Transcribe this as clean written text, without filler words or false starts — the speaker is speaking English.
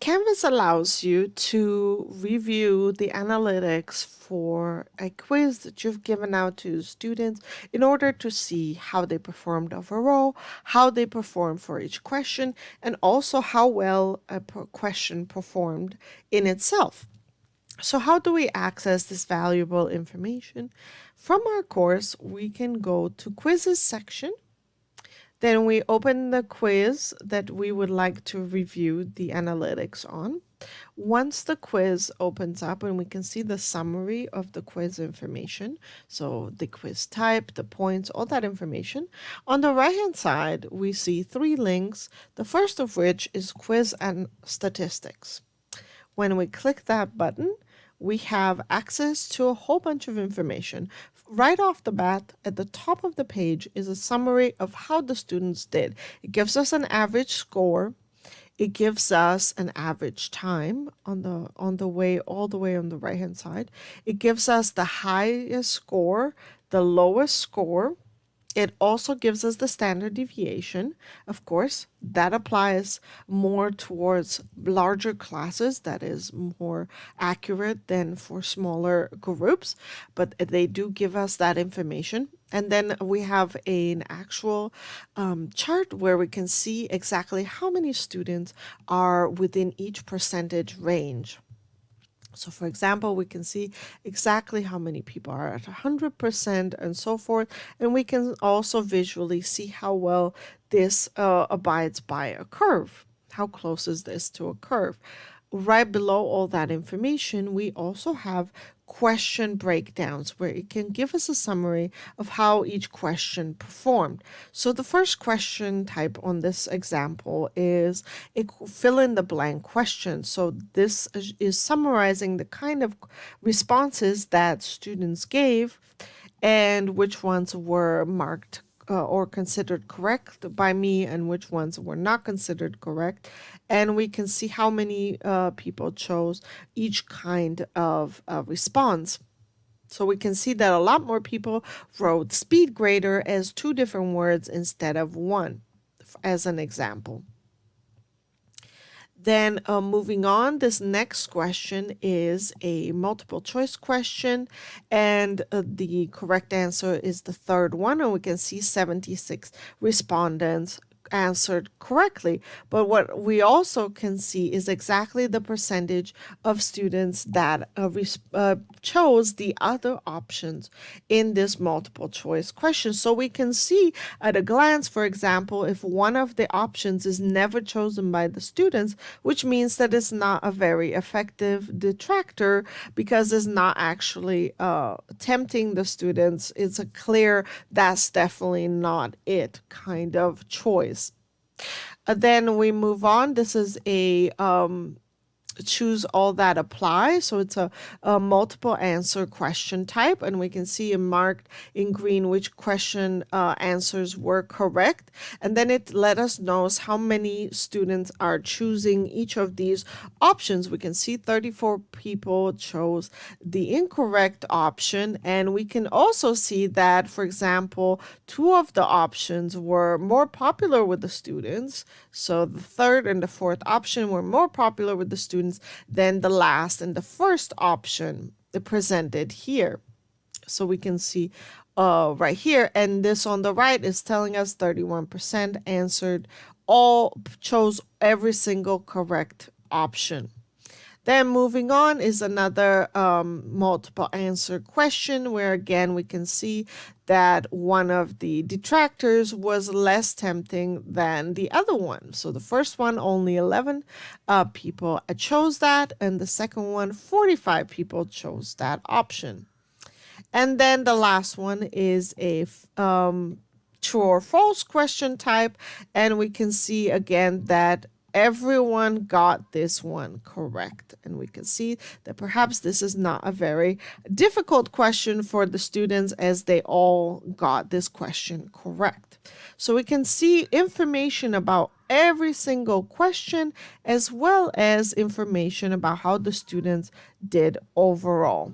Canvas allows you to review the analytics for a quiz that you've given out to students in order to see how they performed overall, how they performed for each question, and also how well a question performed in itself. So how do we access this valuable information? From our course, we can go to quizzes section. Then we open the quiz that we would like to review the analytics on. Once the quiz opens up and we can see the summary of the quiz information, so the quiz type, the points, all that information. On the right-hand side, we see 3 links, the first of which is quiz and statistics. When we click that button, we have access to a whole bunch of information. Right off the bat, at the top of the page is a summary of how the students did. It gives us an average score. It gives us an average time on the way all the way on the right hand side. It gives us the highest score, the lowest score. It also gives us the standard deviation. Of course, that applies more towards larger classes. That is more accurate than for smaller groups, but they do give us that information. And then we have an actual chart where we can see exactly how many students are within each percentage range. So for example, we can see exactly how many people are at 100% and so forth. And we can also visually see how well this abides by a curve. How close is this to a curve? Right below all that information, we also have question breakdowns where it can give us a summary of how each question performed. So the first question type on this example is a fill in the blank question. So this is summarizing the kind of responses that students gave and which ones were marked or considered correct by me and which ones were not considered correct. And we can see how many people chose each kind of response. So we can see that a lot more people wrote speed grader as 2 different words instead of 1, as an example. Then moving on, this next question is a multiple choice question, and the correct answer is the third one, and we can see 76 respondents answered correctly. But what we also can see is exactly the percentage of students that chose the other options in this multiple choice question. So we can see at a glance, for example, if one of the options is never chosen by the students, which means that it's not a very effective detractor because it's not actually tempting the students. It's a clear, that's definitely not it kind of choice. Then we move on. This is a choose all that apply. So it's a multiple answer question type, and we can see marked in green which question answers were correct. And then it let us know how many students are choosing each of these options. We can see 34 people chose the incorrect option, and we can also see that, for example, 2 of the options were more popular with the students. So the third and the fourth option were more popular with the students than the last and the first option presented here. So we can see right here, and this on the right is telling us 31% answered, chose every single correct option. Then moving on is another multiple answer question where again we can see that one of the detractors was less tempting than the other one. So the first one, only 11 people chose that, and the second one, 45 people chose that option. And then the last one is a true or false question type, and we can see again that everyone got this one correct. And we can see that perhaps this is not a very difficult question for the students as they all got this question correct. So we can see information about every single question as well as information about how the students did overall.